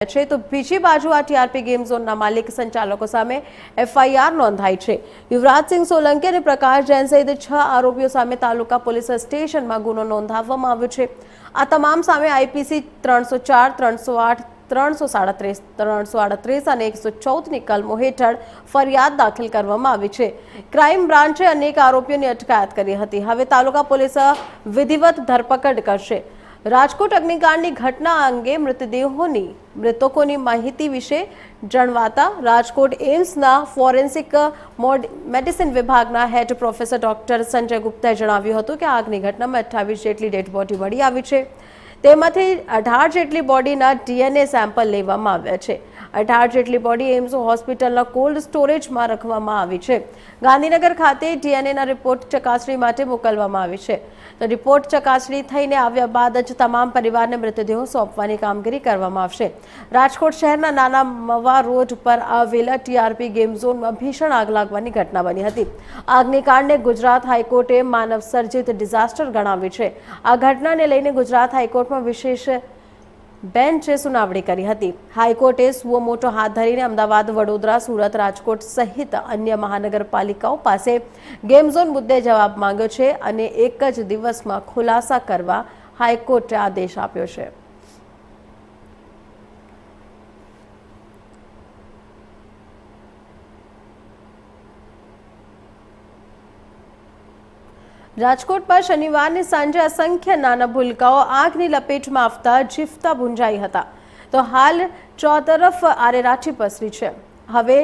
છે તો બીજી બાજુ આ ટીઆરપી ગેમ ઝોનના માલિક સંચાલકો સામે એફઆઈઆર નોંધાઈ છે। યુવરાજસિંહ સોલંકી અને પ્રકાશ જૈન સહિત 6 આરોપીઓ સામે તાલુકા પોલીસ સ્ટેશનમાં ગુનો નોંધાવવામાં આવ્યો છે। આ તમામ સામે આઈપીસી 304, 308, 337, 338 અને 114ની કલમો હેઠળ ફરિયાદ દાખલ કરવામાં આવી છે। ક્રાઇમ બ્રાન્ચે અનેક આરોપીઓની અટકાયત કરી હતી। હવે તાલુકા પોલીસ વિધિવત ધરપકડ કરશે। રાજકોટ અગ્નિકાંડની ઘટના અંગે મૃતકોની માહિતી વિશે જણાવતા રાજકોટ એમ્સના ફોરેન્સિક મેડિસિન વિભાગના હેડ પ્રોફેસર ડોક્ટર સંજય ગુપ્તાએ જણાવ્યું હતું કે આગની ઘટનામાં 28 જેટલી ડેડ બોડી મળી આવી છે। તેમાંથી 18 જેટલી બોડીના ડીએનએ સેમ્પલ લેવામાં આવ્યા છે। 18 જેટલી બોડી એમ્સ હોસ્પિટલના કોલ્ડ સ્ટોરેજમાં રાખવામાં આવી છે। ગાંધીનગર ખાતે ડીએનએના રિપોર્ટ ચકાસણી માટે મોકલવામાં આવી છે। તો રિપોર્ટ ચકાસણી થઈને આવ્યા બાદ જ તમામ પરિવારને મૃતદેહો સોંપવાની કામગીરી કરવામાં આવશે। રાજકોટ શહેરના નાના મવા રોડ પર આવેલા ટીઆરપી ગેમ ઝોનમાં ભીષણ આગ લાગવાની ઘટના બની હતી। આગની કારણે ગુજરાત હાઈકોર્ટે માનવ સર્જિત ડિઝાસ્ટર ગણાવ્યું છે। આ ઘટનાને લઈને ગુજરાત હાઈકોર્ટમાં વિશેષ બેન્ચે સુનાવણી કરી હતી। હાઈકોર્ટે સુઓ મોટો હાથ ધરીને અમદાવાદ, વડોદરા, સુરત, રાજકોટ સહિત અન્ય મહાનગરપાલિકાઓ પાસે ગેમ ઝોન મુદ્દે જવાબ માંગ્યો છે અને એક જ દિવસમાં ખુલાસા કરવા હાઈકોર્ટે આદેશ આપ્યો છે। રાજકોટમાં શનિવારની સાંજે અસંખ્ય નાના ભૂલકાઓ આગની લપેટમાં આવતા જીવતા ભૂંજાઈ હતા। તો હાલ ચોતરફ આરેરાટી પસરી છે। હવે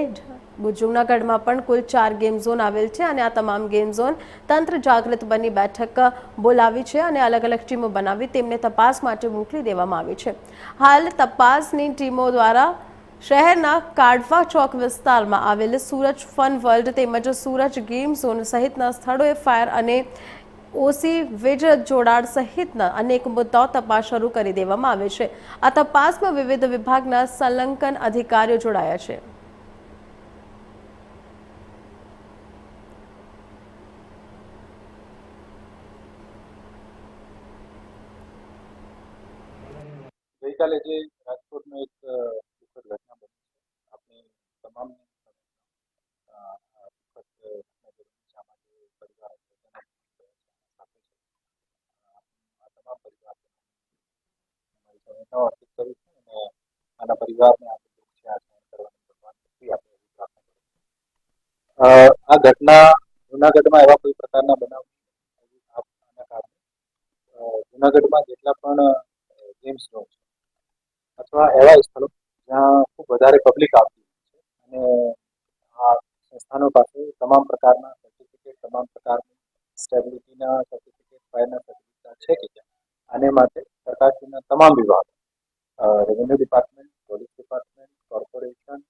જૂનાગઢમાં પણ કુલ 4 ગેમ ઝોન આવેલ છે અને આ તમામ ગેમ ઝોન તંત્ર જાગૃત બની બેઠક બોલાવી છે અને અલગ અલગ ટીમો બનાવી તેમને તપાસ માટે મોકલી દેવામાં આવી છે। હાલ તપાસની ટીમો દ્વારા શહેરના કાડવા ચોક વિસ્તારમાં આવેલ સૂરજ ફન વર્લ્ડ તેમજ સૂરજ ગેમ ઝોન સહિતના સ્થળોએ ફાયર અને ઓસી વીજ જોડાણ સહિતના અનેક મુદ્દાઓ તપાસ શરૂ કરી દેવામાં આવે છે। આ તપાસમાં વિવિધ વિભાગના સંલગ્ન અધિકારીઓ જોડાયા છે। ગઈકાલે જે રાજકોટમાં એક દુઃખદ ઘટના બની છે, આપણે તમામ આના પરિવારને આ ઘટના જૂનાગઢમાં એવા કોઈ પ્રકારના બનાવ જૂનાગઢમાં જેટલા પણ ગેમ્સ ઝોન છે અથવા એવા સ્થળો જ્યાં ખૂબ વધારે પબ્લિક આવતી હોય છે અને આ સંસ્થાનો પાસે તમામ પ્રકારના સર્ટિફિકેટ, તમામ પ્રકારની સ્ટેબિલિટીના સર્ટિફિકેટ, ફાયરના સર્ટિફિકેટ છે કે કેમ, આને માટે સરકારના તમામ વિભાગો, revenue department, police department, corporation,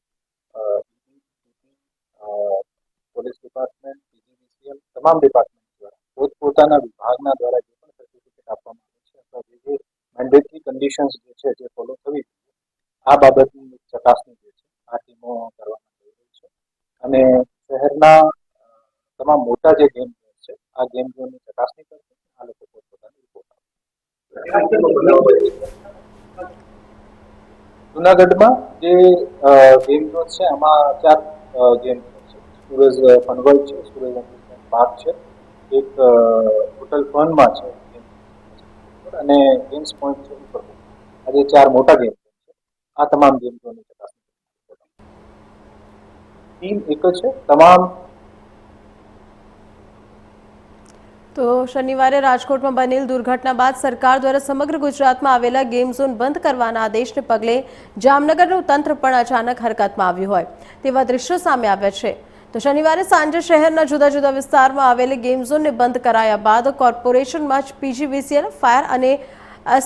police department, PGVCL, તમામ ડિપાર્ટમેન્ટ દ્વારા પોતપોતાના વિભાગના દ્વારા જે પણ સર્ટિફિકેટ આપવામાં આવે છે અથવા જે મેન્ડેટરી કન્ડિશન્સ જે છે જે ફોલો થવી જોઈએ આ બાબતની ચકાસણી જે છે આ ટીમો કરવામાં આવી રહી છે અને શહેરના તમામ મોટા જે ગેમ ઝોન છે આ ગેમ ઝોનની ચકાસણી કરશે। આ લોકો પોતપોતાની રિપોર્ટ આપશે। જૂનાગઢમાં જે ગેમ ઝોન છે એમાં 4 ગેમ ઝોન છે। સૂરજ ફનવર્લ્ડ છે, સૂરજ એમ્યુઝમેન્ટ પાર્ક છે, એક હોટલ ફનમાં છે અને ગેમ્સ પોઈન્ટ છે ઉપરકોટ। આ જે 4 મોટા ગેમ ઝોન છે આ તમામ ગેમ ઝોનની ચકાસણી ટીમ એક જ છે। તમામ તો શનિવારે રાજકોટમાં બનેલ દુર્ઘટના બાદ સરકાર દ્વારા સમગ્ર ગુજરાતમાં આવેલા ગેમ ઝોન બંધ કરવાના આદેશને પગલે જામનગરનું તંત્ર પણ અચાનક હરકતમાં આવ્યું હોય તેવા દ્રશ્યો સામે આવ્યા છે। તો શનિવારે સાંજે શહેરના જુદા જુદા વિસ્તારમાં આવેલી ગેમ ઝોનને બંધ કરાયા બાદ કોર્પોરેશનમાં પીજીવીસીએલ, ફાયર અને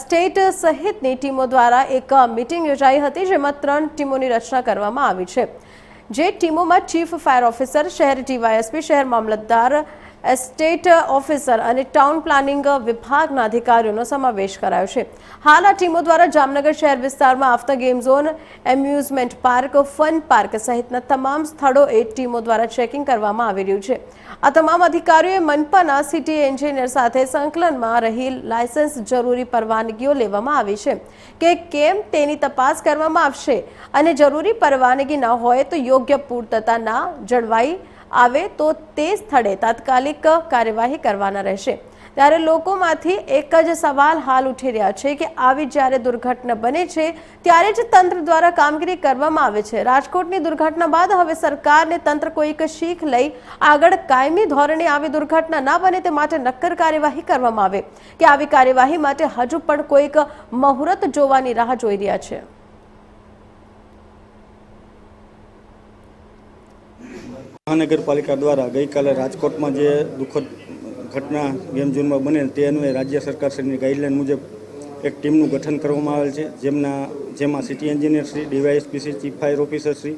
સ્ટેટ સહિતની ટીમો દ્વારા એક મીટિંગ યોજાઈ હતી જેમાં 3 ટીમોની રચના કરવામાં આવી છે। જે ટીમોમાં ચીફ ફાયર ઓફિસર, શહેર ડીવાયએસપી, શહેર મામલતદાર, એસ્ટેટ ઓફિસર અને ટાઉન પ્લાનિંગ વિભાગના અધિકારીઓનો સમાવેશ કરાયો છે. હાલ આ ટીમો દ્વારા જામનગર શહેર વિસ્તારમાં આવતા game zone, amusement park, fun park સહિતના તમામ સ્થળોએ ટીમો દ્વારા ચેકિંગ કરવામાં આવી રહ્યું છે. આ તમામ અધિકારીઓએ મનપાના સિટી એન્જિનિયર સાથે સંકલનમાં રહી લાયસન્સ જરૂરી પરવાનગીઓ લેવામાં આવી છે કે કેમ તેની તપાસ કરવામાં આવશે અને જરૂરી પરવાનગી ન હોય તો યોગ્ય પૂર્તતા ના જળવાઈ આવે તો તે સ્થળે તાત્કાલિક કાર્યવાહી કરવાના રહેશે. ત્યારે લોકોમાંથી એક જ સવાલ હાલ ઉઠી રહ્યા છે કે આવી જ્યારે દુર્ઘટના બને છે ત્યારે જ તંત્ર દ્વારા કામગીરી કરવામાં આવે છે. રાજકોટની દુર્ઘટના બાદ હવે સરકારને તંત્ર કોઈક શીખ લઈ આગળ કાયમી ધોરણે આવી દુર્ઘટના ના બને તે માટે નક્કર કાર્યવાહી કરવામાં આવે કે આવી કાર્યવાહી માટે હજુ પણ કોઈક મુહૂર્ત જોવાની રાહ જોઈ રહ્યા છે. મહાનગરપાલિકા દ્વારા ગઈકાલે રાજકોટમાં જે દુઃખદ ઘટના ગેમ ઝોનમાં બને તે અન્વયે રાજ્ય સરકારશ્રીની ગાઈડલાઇન મુજબ એક ટીમનું ગઠન કરવામાં આવેલ છે, જેમાં city engineer Shri, DYSP, chief fire officer Shri,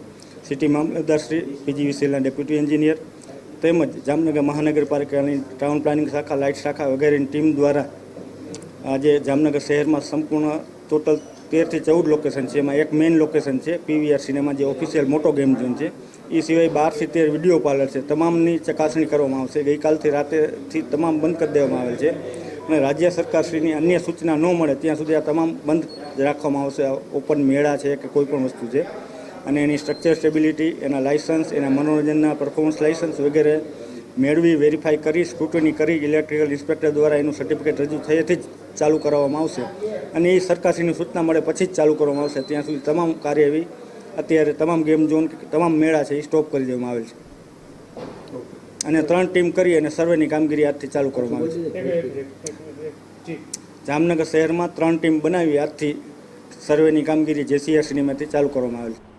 city મામલતદાર શ્રી, પીજીવીસીએલના ડેપ્યુટી એન્જિનિયર તેમજ જામનગર મહાનગરપાલિકાની ટાઉન પ્લાનિંગ શાખા, લાઇટ શાખા વગેરેની ટીમ દ્વારા આજે જામનગર શહેરમાં સંપૂર્ણ ટોટલ 13 થી 14 લોકેશન છે. એમાં એક મેઇન લોકેશન છે પીવીઆર સિનેમા, જે ઓફિશિયલ મોટો ગેમ ઝોન છે. એ સિવાય 12 થી 13 વિડીયો પાર્લર છે. તમામની ચકાસણી કરવામાં આવશે. ગઈકાલથી રાતેથી તમામ બંધ કરી દેવામાં આવેલ છે અને રાજ્ય સરકારશ્રીની અન્ય સૂચના ન મળે ત્યાં સુધી આ તમામ બંધ રાખવામાં આવશે. ઓપન મેળા છે કે કોઈ પણ વસ્તુ છે અને એની સ્ટ્રક્ચર સ્ટેબિલિટી, એના લાયસન્સ, એના મનોરંજનના પરફોર્મન્સ લાયસન્સ વગેરે મેળવી, વેરીફાઈ કરી, સ્ક્રુટની કરી ઇલેક્ટ્રિકલ ઇન્સ્પેક્ટર દ્વારા એનું સર્ટિફિકેટ રજૂ થયેથી જ ચાલુ કરવામાં આવશે અને એ સરકારશ્રીની સૂચના મળે પછી જ ચાલુ કરવામાં આવશે. ત્યાં સુધી તમામ કાર્યવાહી અત્યારે તમામ ગેમ ઝોન, તમામ મેળા છે એ સ્ટોપ કરી દેવામાં આવેલ છે અને 3 ટીમ કરી અને સર્વેની કામગીરી આજથી ચાલુ કરવામાં આવે છે. જામનગર શહેરમાં 3 ટીમ બનાવી આજથી સર્વેની કામગીરી જેસીઆર સિનેમાથી ચાલુ કરવામાં આવેલ છે.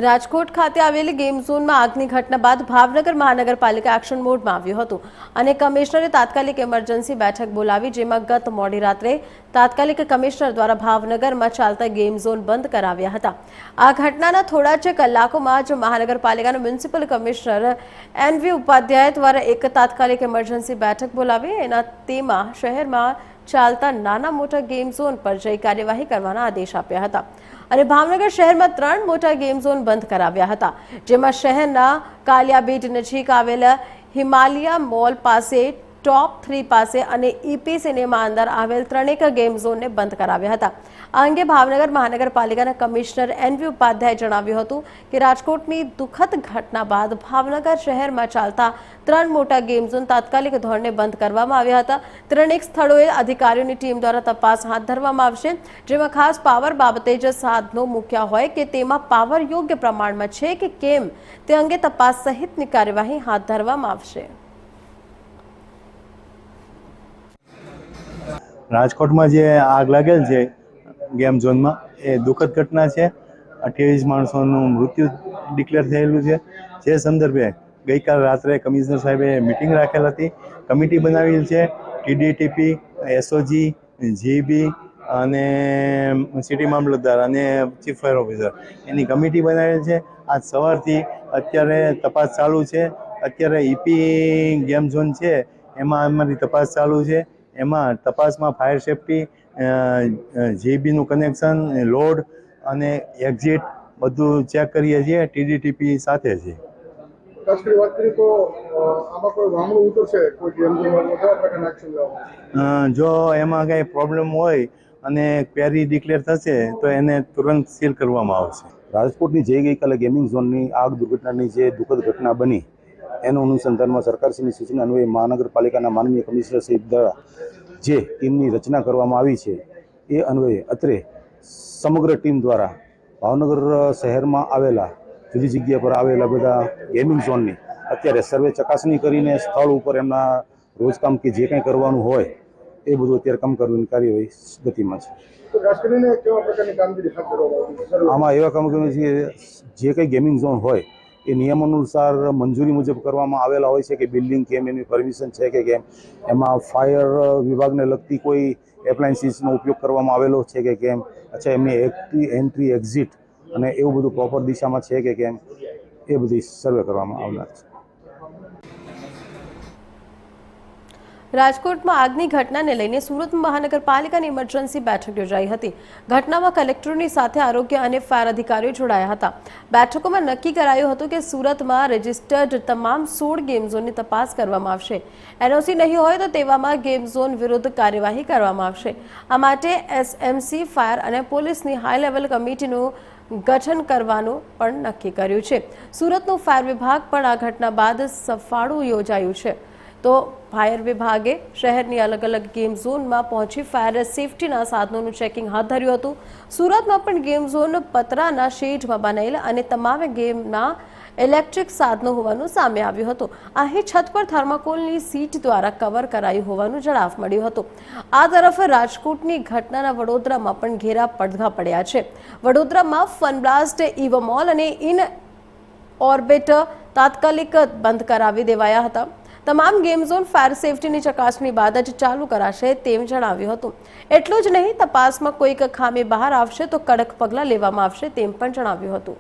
રાજકોટ ખાતે આવેલી ગેમ ઝોનમાં આગની ઘટના બાદ ભાવનગર મહાનગરપાલિકા એક્શન મોડમાં આવ્યું હતું અને કમિશનરે તાત્કાલિક ઇમરજન્સી બેઠક બોલાવી, જેમાં ગત મોડી રાત્રે તાત્કાલિક કમિશનર દ્વારા ભાવનગરમાં ચાલતા ગેમ ઝોન બંધ કરાવ્યા હતા. આ ઘટનાના થોડા જ કલાકોમાં જ મહાનગરપાલિકાના મ્યુનિસિપલ કમિશનર એનવી ઉપાધ્યાય દ્વારા એક તાત્કાલિક ઇમરજન્સી બેઠક બોલાવી એના તેમાં શહેરમાં ચાલતા નાના મોટા ગેમ ઝોન પર જઈ કાર્યવાહી કરવાના આદેશ આપ્યા હતા અને ભાવનગર શહેરમાં 3 મોટા ગેમ ઝોન બંધ કરાવ્યા હતા, જેમાં શહેરના કાલિયાબેટ નજીક આવેલા હિમાલયા મોલ પાસે, ટોપ 3 પાસે અને ઈપી સિનેમા અંદર આવેલ 3 ગેમ ઝોનને બંધ કરાવ્યા હતા. આ અંગે ભાવનગર મહાનગરપાલિકાના કમિશનર એનવી ઉપાધ્યાયે જણાવ્યું હતું કે રાજકોટની દુઃખદ ઘટના બાદ ભાવનગર શહેરમાં ચાલતા 3 મોટા ગેમ ઝોન તાત્કાલિક ધોરણે બંધ કરવામાં આવ્યા હતા. 3 સ્થળોએ અધિકારીઓની ટીમ દ્વારા તપાસ હાથ ધરવામાં આવશે, જેમાં ખાસ પાવર બાબતે જ સાધનો મૂક્યા હોય કે તેમાં પાવર યોગ્ય પ્રમાણમાં છે કે કેમ તે અંગે તપાસ સહિતની કાર્યવાહી હાથ ધરવામાં આવશે. રાજકોટમાં જે આગ લાગેલ છે ગેમ ઝોનમાં એ દુઃખદ ઘટના છે. 28 માણસોનું મૃત્યુ ડિક્લેર થયેલું છે. જે સંદર્ભે ગઈકાલ રાત્રે કમિશનર સાહેબે મિટિંગ રાખેલ હતી, કમિટી બનાવેલ છે. ટીડીટીપી, એસઓજી, જીબી અને સિટી મામલતદાર અને ચીફ ફાયર ઓફિસર એની કમિટી બનાવેલ છે. આજ સવારથી અત્યારે તપાસ ચાલુ છે. અત્યારે ઈપી ગેમ ઝોન છે એમાં અમારી તપાસ ચાલુ છે. એમાં તપાસમાં ફાયર સેફ્ટી, જીબીનું કનેક્શન, લોડ અને એક્ઝિટ બધું ચેક કરીએ છીએ. ટીડીટીપી સાથે છે. ખાસ કરી વાત કરીએ તો આમાં કોઈ વામણું ઉતરશે, કોઈ ગેમ ઝોનમાં કેવા પ્રકારના એક્શન લેવામાં? જો એમાં કંઈ પ્રોબ્લેમ હોય અને ક્વેરી ડિક્લેર થશે તો એને તુરંત સીલ કરવામાં આવશે. રાજકોટની જે ગઈકાલે ગેમિંગ ઝોનની આગ દુર્ઘટનાની જે દુઃખદ ઘટના બની એનું અનુસંધાનમાં સરકારશ્રીની સૂચના અન્વયે મહાનગરપાલિકાના માનનીય કમિશનરશ્રી દ્વારા જે ટીમની રચના કરવામાં આવી છે એ અન્વયે અત્રે સમગ્ર ટીમ દ્વારા ભાવનગર શહેરમાં આવેલા જુદી જગ્યા પર આવેલા બધા ગેમિંગ ઝોનની અત્યારે સર્વે ચકાસણી કરીને સ્થળ ઉપર એમના રોજકામ કે જે કંઈ કરવાનું હોય એ બધું અત્યારે કામ કરવાની કાર્યવાહી ગતિમાં છે. તો ખાસ કરીને કેવા પ્રકારની કામગીરી હાથ ધરવામાં આવી? આમાં એવા કામ કરવાનું છે જે કંઈ ગેમિંગ ઝોન હોય એ નિયમ અનુસાર મંજૂરી મુજબ કરવામાં આવેલા હોય છે કે બિલ્ડિંગ કેમ, એની પરમિશન છે કે કેમ, એમાં ફાયર વિભાગને લગતી કોઈ એપ્લાયન્સીસનો ઉપયોગ કરવામાં આવેલો છે કે કેમ, અચ્છા એમની એન્ટ્રી એક્ઝિટ અને એવું બધું પ્રોપર દિશામાં છે કે કેમ, એ બધી સર્વે કરવામાં આવનાર છે. રાજકોટમાં આગની ઘટનાને લઈને સુરત મહાનગરપાલિકાની ઇમરજન્સી બેઠક યોજાઈ હતી. ઘટનામાં કલેક્ટરની સાથે આરોગ્ય અને ફાયર અધિકારીઓ જોડાયા હતા. બેઠકોમાં નક્કી કરાયું હતું કે સુરતમાં રજિસ્ટર્ડ તમામ 16 ગેમ ઝોનની તપાસ કરવામાં આવશે. એનઓસી નહીં હોય તો તેવામાં ગેમ ઝોન વિરુદ્ધ કાર્યવાહી કરવામાં આવશે. આ માટે એસએમસી, ફાયર અને પોલીસની હાઈ લેવલ કમિટીનું ગઠન કરવાનું પણ નક્કી કર્યું છે. સુરતનું ફાયર વિભાગ પણ આ ઘટના બાદ સફાળું યોજાયું છે. તો ફાયર વિભાગે શહેરની અલગ અલગ ગેમ ઝોનમાં પહોંચી ફાયર સેફટીના સાધનોનું ચેકિંગ હાથ ધર્યું હતું. સુરતમાં પણ ગેમ ઝોન પતરાના શેડમાં બનેલા અને તમામ ગેમના ઇલેક્ટ્રિક સાધનો હોવાનું સામે આવ્યું હતું. અહીં છત પર થર્માકોલની સીટ દ્વારા કવર કરાયું હોવાનું જણાવ મળ્યું હતું. આ તરફ રાજકોટની ઘટનાના વડોદરામાં પણ ઘેરા પડઘા પડ્યા છે. વડોદરામાં ફનબ્લાસ્ટ, ઇવોમોલ અને ઇન ઓર્બિટ તાત્કાલિક બંધ કરાવી દેવાયા હતા. તમામ ગેમ ઝોન ફાયર સેફટીની ચકાસણી બાદ જ ચાલુ કરાશે તેમ જણાવ્યું હતું. એટલું જ નહીં, તપાસમાં કોઈક ખામી બહાર આવશે તો કડક પગલાં લેવામાં આવશે તેમ પણ જણાવ્યું હતું.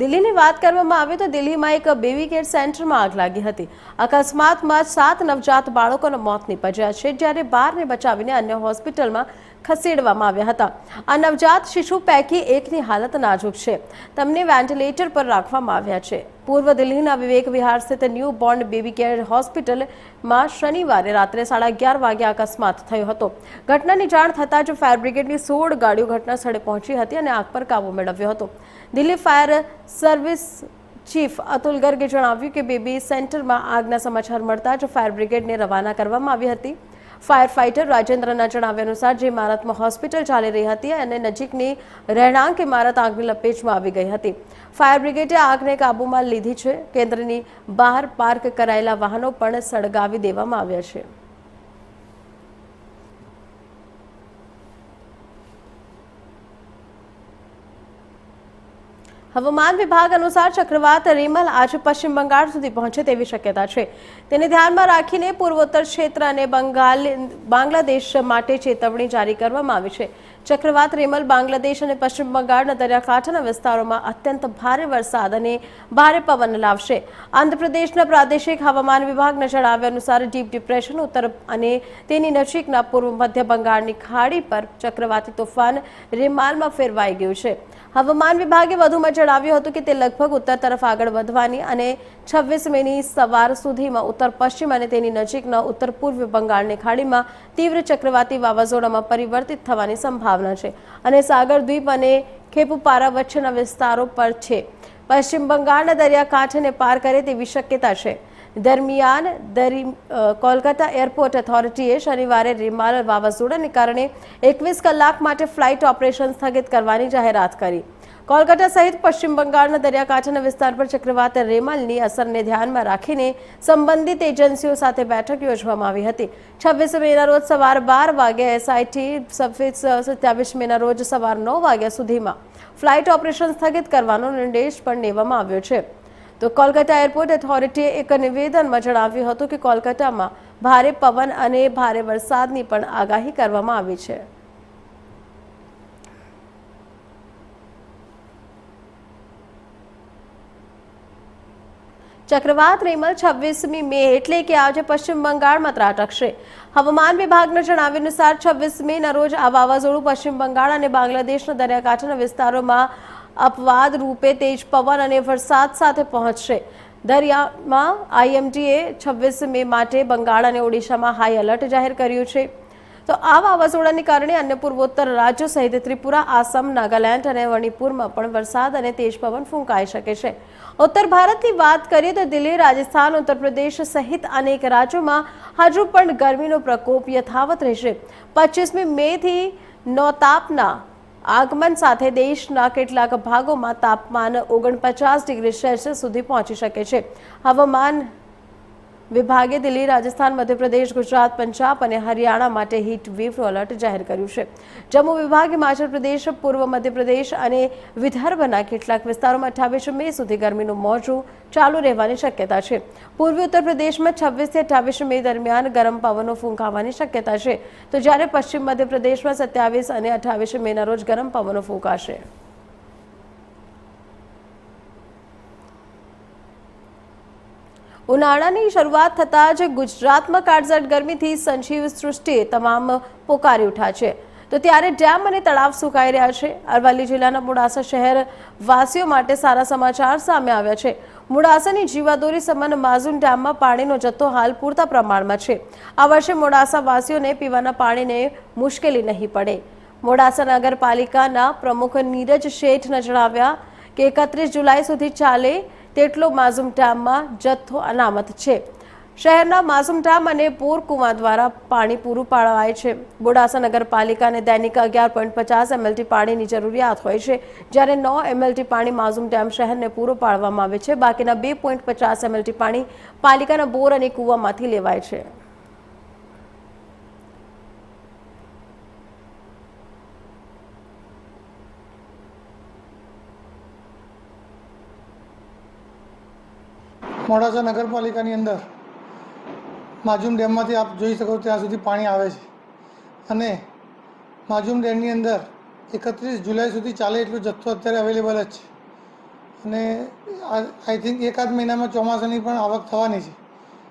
દિલ્હીની વાત કરવામાં આવે તો દિલ્હીમાં એક બેબી કેર સેન્ટરમાં આગ લાગી હતી. અકસ્માતમાં 7 નવજાત બાળકોના મોત નીપજ્યા છે, જ્યારે 12ને બચાવીને અન્ય હોસ્પિટલમાં ખસેડવામાં આવ્યા હતા. આ નવજાત શિશુ પૈકી એકની હાલત નાજુક છે. તેમને વેન્ટિલેટર પર રાખવામાં આવ્યા છે. પૂર્વ દિલ્હીના વિવેક વિહાર સ્થિત ન્યૂ બોર્ન બેબી કેર હોસ્પિટલમાં શનિવારે રાત્રે 11:30 વાગે અકસ્માત થયો હતો. ઘટનાની જાણ થતાં જ ફાયર બ્રિગેડની 16 ગાડીઓ ઘટના સ્થળે પહોંચી હતી અને આગ પર કાબુ મેળવ્યો હતો. Delhi fire service chief Atul ગર્ગે જણાવ્યું કે બેબી સેન્ટરમાં આગના સમાચાર મળતા જ ફાયર બ્રિગેડને રવાના કરવામાં આવી હતી. ફાયર ફાઇટર રાજેન્દ્રના જણાવ્યા અનુસાર જે ઇમારતમાં હોસ્પિટલ ચાલી રહી હતી અને નજીકની રહેણાંક ઇમારત આગની લપેટમાં આવી ગઈ હતી. ફાયર બ્રિગેડે આગને કાબૂમાં લીધી છે. કેન્દ્રની બહાર પાર્ક કરાયેલા વાહનો પણ સળગાવી દેવામાં આવ્યા છે. હવામાન વિભાગ અનુસાર ચક્રવાત રેમલ આજે પશ્ચિમ બંગાળ સુધી પહોંચે તેવી શક્યતા છે. તેને ધ્યાનમાં રાખીને પૂર્વોત્તર ક્ષેત્ર અને બાંગ્લાદેશ માટે ચેતવણી જારી કરવામાં આવી છે. ચક્રવાત રેમલ બાંગ્લાદેશ અને પશ્ચિમ બંગાળના દરિયાકાંઠાના વિસ્તારોમાં અત્યંત ભારે વરસાદ અને ભારે પવન લાવશે. આંધ્રપ્રદેશના પ્રાદેશિક હવામાન વિભાગના જણાવ્યા અનુસાર ડીપ ડિપ્રેશન ઉત્તર અને તેની નજીકના પૂર્વ મધ્ય બંગાળની ખાડી પર ચક્રવાતી તોફાન રેમાલમાં ફેરવાઈ ગયું છે. હવામાન વિભાગે વધુમાં જણાવ્યું હતું કે તે લગભગ ઉત્તર તરફ આગળ વધવાની અને 26 મેની સવાર સુધીમાં ઉત્તર પશ્ચિમ અને તેની નજીકના ઉત્તર પૂર્વ બંગાળની ખાડીમાં તીવ્ર ચક્રવાતી વાવાઝોડામાં પરિવર્તિત થવાની સંભાવના છે અને સાગર દ્વીપ અને ખેપુપારા વચ્ચેના વિસ્તારો પર છે. પશ્ચિમ બંગાળના દરિયાકાંઠાને પાર કરે તેવી શક્યતા છે. દરમિયાન કોલકાતા એરપોર્ટ ઓથોરિટીએ શનિવારે રેમાલ વાવાઝોડાને કારણે 21 કલાક માટે ફ્લાઇટ ઓપરેશન સ્થગિત કરવાની જાહેરાત કરી. કોલકાતા સહિત પશ્ચિમ બંગાળના દરિયાકાંઠાના વિસ્તાર પર ચક્રવાત રેમાલની અસરને ધ્યાનમાં રાખીને સંબંધિત એજન્સીઓ સાથે બેઠક યોજવામાં આવી હતી. 26 મેના રોજ સવાર 12 વાગે એસઆઈટી, 27 મેના રોજ સવાર 9 વાગ્યા સુધીમાં ફ્લાઇટ ઓપરેશન સ્થગિત કરવાનો નિર્દેશ પણ લેવામાં આવ્યો છે. તો કોલકાતા એરપોર્ટ ઓથોરિટીએ એક નિવેદનમાં જણાવ્યું હતું કે કોલકાતામાં ભારે પવન અને ભારે વરસાદની પણ આગાહી કરવામાં આવી છે. ચક્રવાત રેમલ 26મી મે એટલે કે આજે પશ્ચિમ બંગાળમાં ત્રાટકશે. હવામાન વિભાગના જણાવ્યા અનુસાર 26 મેના રોજ આ વાવાઝોડું પશ્ચિમ બંગાળ અને બાંગ્લાદેશના દરિયાકાંઠાના વિસ્તારોમાં અપવાદ રૂપે તેજ પવન અને વરસાદ સાથે પહોંચશે. દરિયામાં આઈએમડીએ 26 મે માટે બંગાળ અને ઓડિશામાં હાઈ એલર્ટ જાહેર કર્યું છે. તો આ વાવાઝોડાને કારણે અન્ય પૂર્વોત્તર રાજ્યો સહિત ત્રિપુરા, આસામ, નાગાલેન્ડ અને મણિપુરમાં પણ વરસાદ અને તેજ પવન ફૂંકાઈ શકે છે. ઉત્તર ભારતની વાત કરીએ તો દિલ્હી, રાજસ્થાન, ઉત્તર પ્રદેશ સહિત અનેક રાજ્યોમાં હજુ પણ ગરમીનો પ્રકોપ યથાવત રહેશે. 25મી મેથી નોતાપના આગમન સાથે દેશના કેટલાક ભાગોમાં તાપમાન 49 ડિગ્રી સેલ્સિયસ સુધી પહોંચી શકે છે. હવામાન વિભાગે દિલ્હી, રાજસ્થાન, મધ્યપ્રદેશ, ગુજરાત, પંજાબ અને હરિયાણા માટે હીટ વેવનું એલર્ટ જાહેર કર્યું છે. જમ્મુ વિભાગ, હિમાચલ પ્રદેશ, પૂર્વ મધ્યપ્રદેશ અને વિદર્ભના કેટલાક વિસ્તારોમાં 28 મે સુધી ગરમીનું મોજું ચાલુ રહેવાની શક્યતા છે. પૂર્વી ઉત્તર પ્રદેશમાં 26 થી 28 મે દરમિયાન ગરમ પવનો ફૂંકાવાની શક્યતા છે. તો જ્યારે પશ્ચિમ મધ્યપ્રદેશમાં 27 અને 28 મેના રોજ ગરમ પવનો ફૂંકાશે. ઉનાળાની શરૂઆત થતાં જ ગુજરાતમાં કાળઝાળ ગરમીથી સંજીવ સૃષ્ટિએ તમામ પોકારી ઉઠ્યા છે. તો ત્યારે ડેમ અને તળાવ સુકાઈ રહ્યા છે. અરવલ્લી જિલ્લાના મોડાસા શહેર વાસીઓ માટે સારા સમાચાર સામે આવ્યા છે. મોડાસાની જીવાદોરી સમાન માઝૂન ડેમમાં પાણીનો જથ્થો હાલ પૂરતા પ્રમાણમાં છે. આ વર્ષે મોડાસા વાસીઓને પીવાના પાણીને મુશ્કેલી નહીં પડે. મોડાસા નગરપાલિકાના પ્રમુખ નીરજ શેઠના જણાવ્યા કે 31 જુલાઈ સુધી ચાલે તેટલો માઝૂમ ડેમમાં જથ્થો અનામત છે. શહેરના માઝૂમ ડેમ અને બોર કુવા દ્વારા પાણી પૂરું પાડવાય છે. મોડાસા નગરપાલિકાને દૈનિક 11.50 MLT પાણીની જરૂરિયાત હોય છે, જ્યારે 9 MLT પાણી માઝૂમ ડેમ શહેરને પૂરું પાડવામાં આવે છે. બાકીના 2.50 MLT પાણી પાલિકાના બોર અને કુવામાંથી લેવાય છે. મોડાસા નગરપાલિકાની અંદર માઝૂમ ડેમમાંથી આપ જોઈ શકો ત્યાં સુધી પાણી આવે છે અને માઝૂમ ડેમની અંદર 31 જુલાઈ સુધી ચાલે એટલો જથ્થો અત્યારે અવેલેબલ જ છે અને આઈ થિંક એકાદ મહિનામાં ચોમાસાની પણ આવક થવાની છે.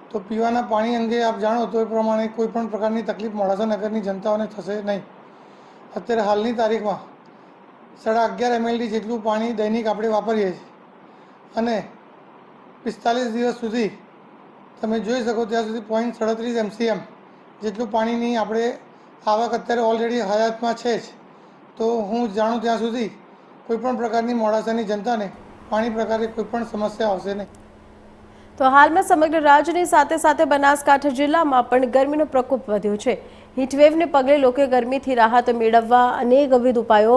તો પીવાના પાણી અંગે આપ જાણો તો એ પ્રમાણે કોઈ પણ પ્રકારની તકલીફ મોડાસા નગરની જનતાઓને થશે નહીં. અત્યારે હાલની તારીખમાં 11.5 MLT જેટલું પાણી દૈનિક આપણે વાપરીએ છીએ અને 45 દિવસ સુધી તમે જોઈ શકો ત્યાં સુધી 0.37 MCM જેટલું પાણીની આપણે આવક અત્યારે ઓલરેડી હયાતમાં છે જ. તો હું જાણું ત્યાં સુધી કોઈપણ પ્રકારની મોડાસાની જનતાને પાણી પ્રકારે કોઈપણ સમસ્યા આવશે નહીં. તો હાલમાં સમગ્ર રાજ્યની સાથે સાથે બનાસકાંઠા જિલ્લામાં પણ ગરમીનો પ્રકોપ વધ્યો છે. હીટવેવને પગલે લોકોએ ગરમીથી રાહત મેળવવા અનેકવિધ ઉપાયો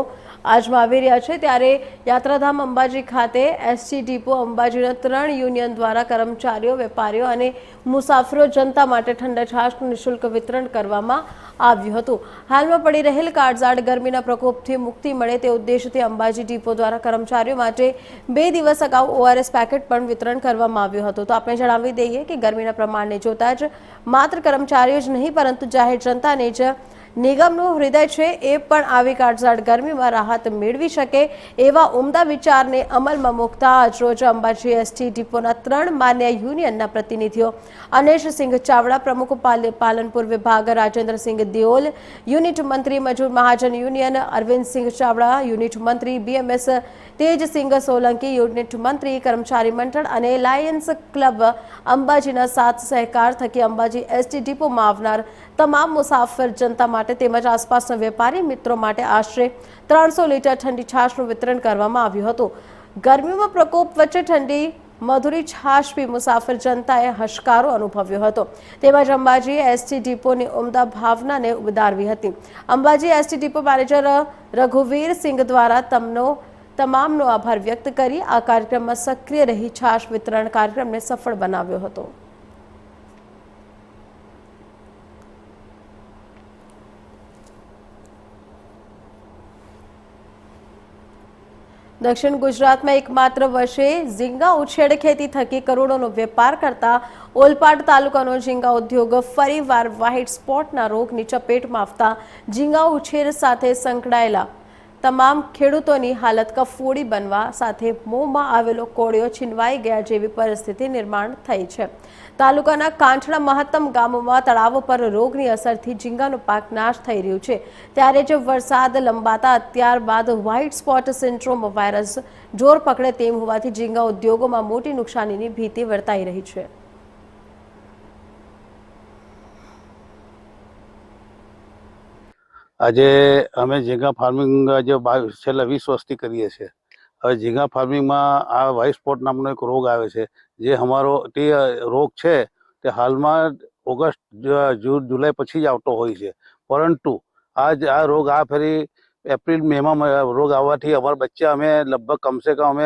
આજમાવી રહ્યા છે. ત્યારે યાત્રાધામ અંબાજી ખાતે એસટી ડીપો અંબાજીના 3 યુનિયન દ્વારા કર્મચારીઓ, વેપારીઓ અને મુસાફરો જનતા માટે ઠંડા છાશનું નિઃશુલ્ક વિતરણ કરવામાં આવ્યું હતું. હાલમાં પડી રહેલ કાળઝાળ ગરમીના પ્રકોપથી મુક્તિ મળે તે ઉદ્દેશથી અંબાજી ડીપો દ્વારા કર્મચારીઓ માટે 2 દિવસ અગાઉ ORS પેકેટ પણ વિતરણ કરવામાં આવ્યું હતું. તો આપણે જણાવી દઈએ કે ગરમીના પ્રમાણને જોતા જ માત્ર કર્મચારીઓ જ નહીં પરંતુ જાહેર જનતાને જ નિગમનું હૃદય છે એ પણ આવી કાળઝાળ ગરમીમાં રાહત મેળવી શકે એવા ઉમદા વિચારને અમલમાં મૂકતા આજરોજ અંબાજી એસટી ડીપોના 3 માન્ય યુનિયનના પ્રતિનિધિઓ અનેશસિંહ ચાવડા, પ્રમુખ પાલનપુર વિભાગ રાજેન્દ્રસિંહ દિયોલ, યુનિટ મંત્રી મજૂર મહાજન યુનિયન અરવિંદસિંહ ચાવડા, યુનિટ મંત્રી BMS તેજસિંહ સોલંકી, યુનિટ મંત્રી કર્મચારી મંડળ અને લાયન્સ ક્લબ અંબાજીના 7 સહકાર થકી અંબાજી એસટી ડીપોમાં આવનાર તમામ મુસાફર જનતા માટે તેમજ આસપાસના વેપારી મિત્રો માટે આશરે 300 લીટર ઠંડી છાશનું વિતરણ કરવામાં આવ્યું હતું. ગરમીમાં પ્રકોપ વચ્ચે ઠંડી મધુરી છાશ પી મુસાફર જનતાએ હશકારો અનુભવ્યો હતો. તેમજ અંબાજી એસટી ડીપોની ઉમદા ભાવનાને ઉદારવી હતી. અંબાજી એસટી ડીપો મેનેજર રઘુવીર સિંઘ દ્વારા તમામનો આભાર વ્યક્ત કરી આ કાર્યક્રમમાં સક્રિય રહી છાશ વિતરણ કાર્યક્રમને સફળ બનાવ્યો હતો. દક્ષિણ ગુજરાતમાં એકમાત્ર વર્ષે ઝીંગા ઉછેર ખેતી થકી કરોડોનો વેપાર કરતા ઓલપાડ તાલુકાનો ઝીંગા ઉદ્યોગ ફરીવાર વ્હાઇટ સ્પોટના રોગની ચપેટમાં આવતા ઝીંગા ઉછેર સાથે સંકળાયેલા તમામ ખેડૂતોની હાલત કફોડી બનવા સાથે મોંમાં આવેલો કોળિયો છીનવાઈ ગયા જેવી પરિસ્થિતિ નિર્માણ થઈ છે. તાલુકાના કાંઠના મહત્તમ ગામોમાં તળાવો પર રોગની અસરથી ઝીંગાનો પાક નાશ થઈ રહ્યું છે. ત્યારે જ વરસાદ લંબાતા ત્યારબાદ વ્હાઇટ સ્પોટ સિન્ડ્રોમ વાયરસ જોર પકડે તેમ હોવાથી ઝીંગા ઉદ્યોગોમાં મોટી નુકસાનીની ભીતિ વર્તાઈ રહી છે. આજે અમે ઝીંગા ફાર્મિંગ આજે છેલ્લા 20 વર્ષથી કરીએ છીએ. હવે ઝીંગા ફાર્મિંગમાં આ વ્હાઇટ સ્પોટ નામનો એક રોગ આવે છે. જે અમારો તે રોગ છે તે હાલમાં ઓગસ્ટ, જૂન, જુલાઈ પછી જ આવતો હોય છે. પરંતુ આ રોગ આ ફરી એપ્રિલ, મેમાં રોગ આવવાથી અમારા બચ્ચા અમે લગભગ કમસે કમ અમે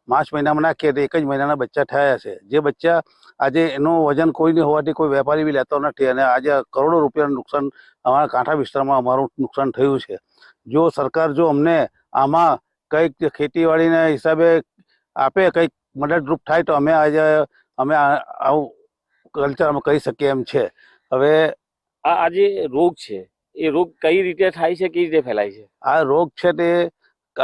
માર્ચ મહિનામાં નાખીએ તો 1 જ મહિનાના બચ્ચા થયા છે. જે બચ્ચા આજે એનું વજન કોઈ નહીં હોવાથી કોઈ વેપારી બી લેતો નથી અને આજે કરોડો રૂપિયાનું નુકસાન અમારા કાંઠા વિસ્તારમાં અમારું નુકસાન થયું છે. જો સરકાર જો અમને આમાં કંઈક ખેતીવાડીના હિસાબે આપે, કંઈક મદદરૂપ થાય તો અમે આવું કલ્ચર અમે કરી શકીએ એમ છે. હવે આ જે રોગ છે એ રોગ કઈ રીતે થાય છે, કઈ રીતે ફેલાય છે? આ રોગ છે તે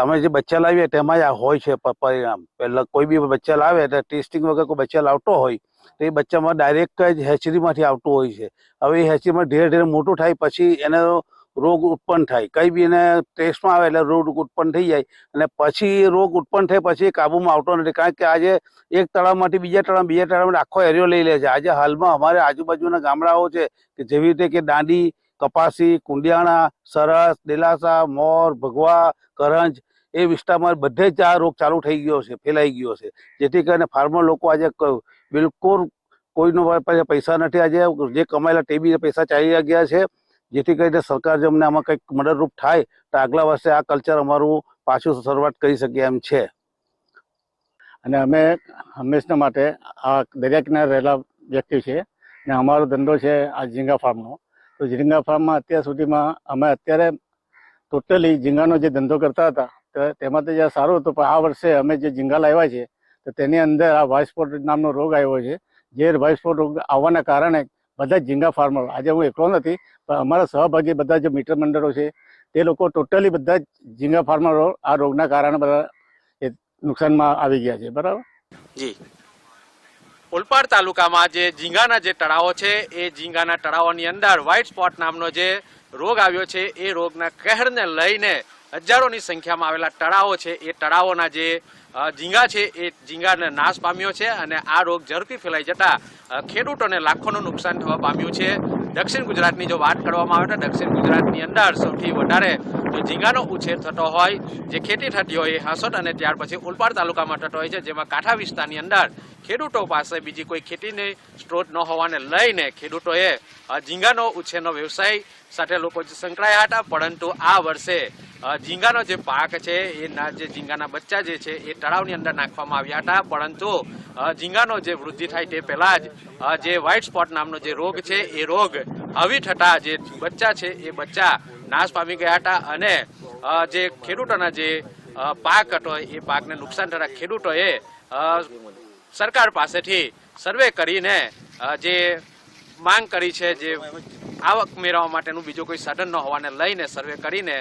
અમે જે બચ્ચા લાવીએ તેમાં જ આ હોય છે પરિણામ. પહેલાં કોઈ બી બચ્ચા લાવે એટલે ટેસ્ટિંગ વગર કોઈ બચ્ચા લાવતો હોય તો એ બચ્ચામાં ડાયરેક્ટ જ હેચરીમાંથી આવતું હોય છે. હવે એ હેચરીમાં ધીરે ધીરે મોટું થાય પછી એને રોગ ઉત્પન્ન થાય. કંઈ બી એને ટેસ્ટમાં આવે એટલે રોગ ઉત્પન્ન થઈ જાય અને પછી રોગ ઉત્પન્ન થાય પછી એ કાબૂમાં આવતો નથી. કારણ કે આજે એક તળાવમાંથી બીજા તળાવમાં આખો એરિયો લઈ લે છે. આજે હાલમાં અમારે આજુબાજુના ગામડાઓ છે કે જેવી રીતે કે દાંડી, કપાસી, કુંડિયાણા, સરસ, દેલાસા, મોર, ભગવા, કરંજ એ વિસ્તારમાં બધે જ આ રોગ ચાલુ થઈ ગયો છે, ફેલાઈ ગયો છે. જેથી કરીને ફાર્મર લોકો આજે બિલકુલ કોઈનો પાસે પૈસા નથી. આજે જે કમાયેલા તે બી પૈસા ચાલી ગયા છે. જેથી કરીને સરકાર જો અમને આમાં કંઈક મદદરૂપ થાય તો આગલા વર્ષે આ કલ્ચર અમારું પાછું શરૂઆત કરી શકીએ એમ છે. અને અમે હંમેશના માટે આ દરિયા કિનારે રહેલા વ્યક્તિ છે ને અમારો ધંધો છે આ ઝીંગા ફાર્મનો. તો ઝીંગા ફાર્મમાં અત્યાર સુધીમાં અમે અત્યારે ટોટલી ઝીંગાનો જે ધંધો કરતા હતા તો તેમાં તો જે સારું હતું, પણ આ વર્ષે અમે જે ઝીંગા લાવ્યા છે તો તેની અંદર આ વ્હાઇટ સ્પોટ નામનો રોગ આવ્યો છે. જે વ્હાઇટ સ્પોટ રોગ આવવાના કારણે બધા જ ઝીંગા ફાર્મરો, આજે હું એકલો નથી પણ અમારા સહભાગી બધા જે મિત્ર મંડળો છે તે લોકો ટોટલી બધા જ ઝીંગા ફાર્મરો આ રોગના કારણે બધા નુકસાનમાં આવી ગયા છે. બરાબર. જી, ઓલપાડ તાલુકામાં જે ઝીંગાના જે તળાવો છે એ ઝીંગાના તળાવોની અંદર વ્હાઇટ સ્પોટ નામનો જે રોગ આવ્યો છે એ રોગના કહેરને લઈને હજારોની સંખ્યામાં આવેલા તળાવો છે એ તળાવોના જે ઝીંગા છે એ ઝીંગાને નાશ પામ્યો છે અને આ રોગ ઝડપી ફેલાઈ જતા ખેડૂતોને લાખોનું નુકસાન થવા પામ્યું છે. દક્ષિણ ગુજરાતની જો વાત કરવામાં આવે તો દક્ષિણ ગુજરાતની અંદર સૌથી વધારે જો ઝીંગાનો ઉછેર થતો હોય, જે ખેતી થતી હોય એ હાંસોદ અને ત્યાર પછી ઓલપાડ તાલુકામાં થતો હોય છે, જેમાં કાંઠા વિસ્તારની અંદર ખેડૂતો પાસે બીજી કોઈ ખેતીની સ્ત્રોત ન હોવાને લઈને ખેડૂતોએ ઝીંગાનો ઉછેરનો વ્યવસાય સાથે લોકો સંકળાયા હતા. પરંતુ આ વર્ષે ઝીંગાનો જે પાક છે એના જે ઝીંગાના બચ્ચા જે છે એ તળાવની અંદર નાખવામાં આવ્યા હતા. પરંતુ ઝીંગાનો જે વૃદ્ધિ થાય તે પહેલાં જ જે વ્હાઇટ સ્પોટ નામનો જે રોગ છે એ રોગ આવી થતા જે બચ્ચા છે એ બચ્ચા નાશ પામી ગયા હતા અને જે ખેડૂતોના જે પાક હતો એ પાકને નુકસાન થતા ખેડૂતોએ સરકાર પાસેથી સર્વે કરીને જે માંગ કરી છે, જે આવક મેળવવા માટેનું બીજું કોઈ સાધન ન હોવાને લઈને સર્વે કરીને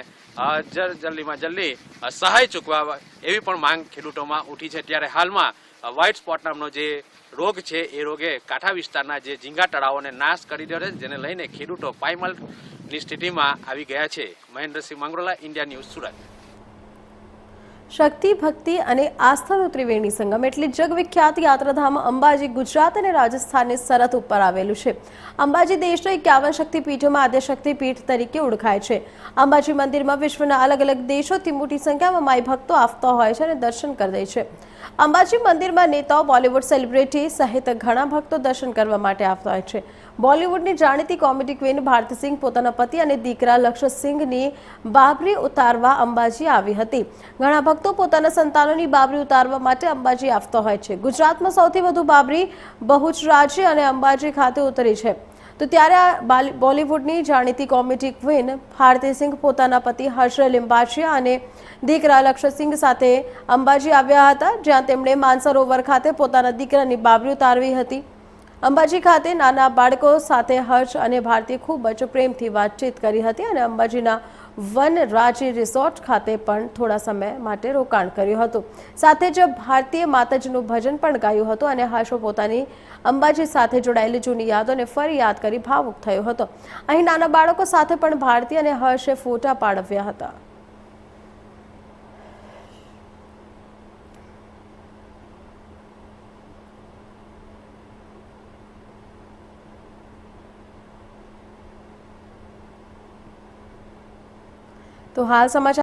જલ્દીમાં જલ્દી સહાય ચૂકવા એવી પણ માંગ ખેડૂતોમાં ઉઠી છે. ત્યારે હાલમાં વ્હાઇટ સ્પોટ નામનો જે રોગ છે એ રોગે કાંઠા વિસ્તારના જે ઝીંગા તળાવોને નાશ કરી દીધો છે, જેને લઈને ખેડૂતો પાયમાલની સ્થિતિમાં આવી ગયા છે. Mahendrasinh Mangrola, India News, Surat. શક્તિ, ભક્તિ અને આસ્થાનો ત્રિવેણી સંગમ એટલે જગવિખ્યાત યાત્રાધામ અંબાજી ગુજરાત અને રાજસ્થાનની સરહદ ઉપર આવેલું છે. અંબાજી દેશના 51 શક્તિપીઠોમાં આદ્ય શક્તિપીઠ તરીકે ઓળખાય છે. અંબાજી મંદિરમાં વિશ્વના અલગ અલગ દેશોથી મોટી સંખ્યામાં માઈ ભક્તો આવતા હોય છે અને દર્શન કરે છે. અંબાજી મંદિરમાં નેતાઓ, બોલિવૂડ સેલિબ્રિટી સહિત ઘણા ભક્તો દર્શન કરવા માટે આવતા હોય છે. બોલિવૂડની જાણીતી કોમેડી ક્વીન ભારતી સિંહ પોતાના પતિ અને દીકરા લક્ષ્યસિંહની બાબરી ઉતારવા અંબાજી આવી હતી. ઘણા ભક્તો પોતાના સંતાનોની બાબરી ઉતારવા માટે અંબાજી આવતા હોય છે. ગુજરાતમાં સૌથી વધુ બાબરી બહુચરાજી અને અંબાજી ખાતે ઉતરી છે. તો ત્યારે આ બોલિવૂડની જાણીતી કોમેડી ક્વીન ભારતી સિંહ પોતાના પતિ હર્ષ લિંબાચિયા અને દીકરા લક્ષ્યસિંહ સાથે અંબાજી આવ્યા હતા, જ્યાં તેમણે માનસરોવર ખાતે પોતાના દીકરાની બાબરી ઉતારવી હતી. અંબાજી ખાતે નાના બાળકો સાથે હર્ષ અને ભારતીએ ખૂબ જ પ્રેમથી વાતચીત કરી હતી અને અંબાજીના વનરાજી રિસોર્ટ ખાતે પણ થોડા સમય માટે રોકાણ કર્યું હતું. સાથે જ ભારતીય માતાજીનું ભજન પણ ગાયું હતું અને હર્ષો પોતાની અંબાજી સાથે જોડાયેલી જૂની યાદોને ફરી યાદ કરી ભાવુક થયો હતો. અહીં નાના બાળકો સાથે પણ ભારતી અને હર્ષે ફોટા પાડવ્યા હતા. તો હાલ સમાચાર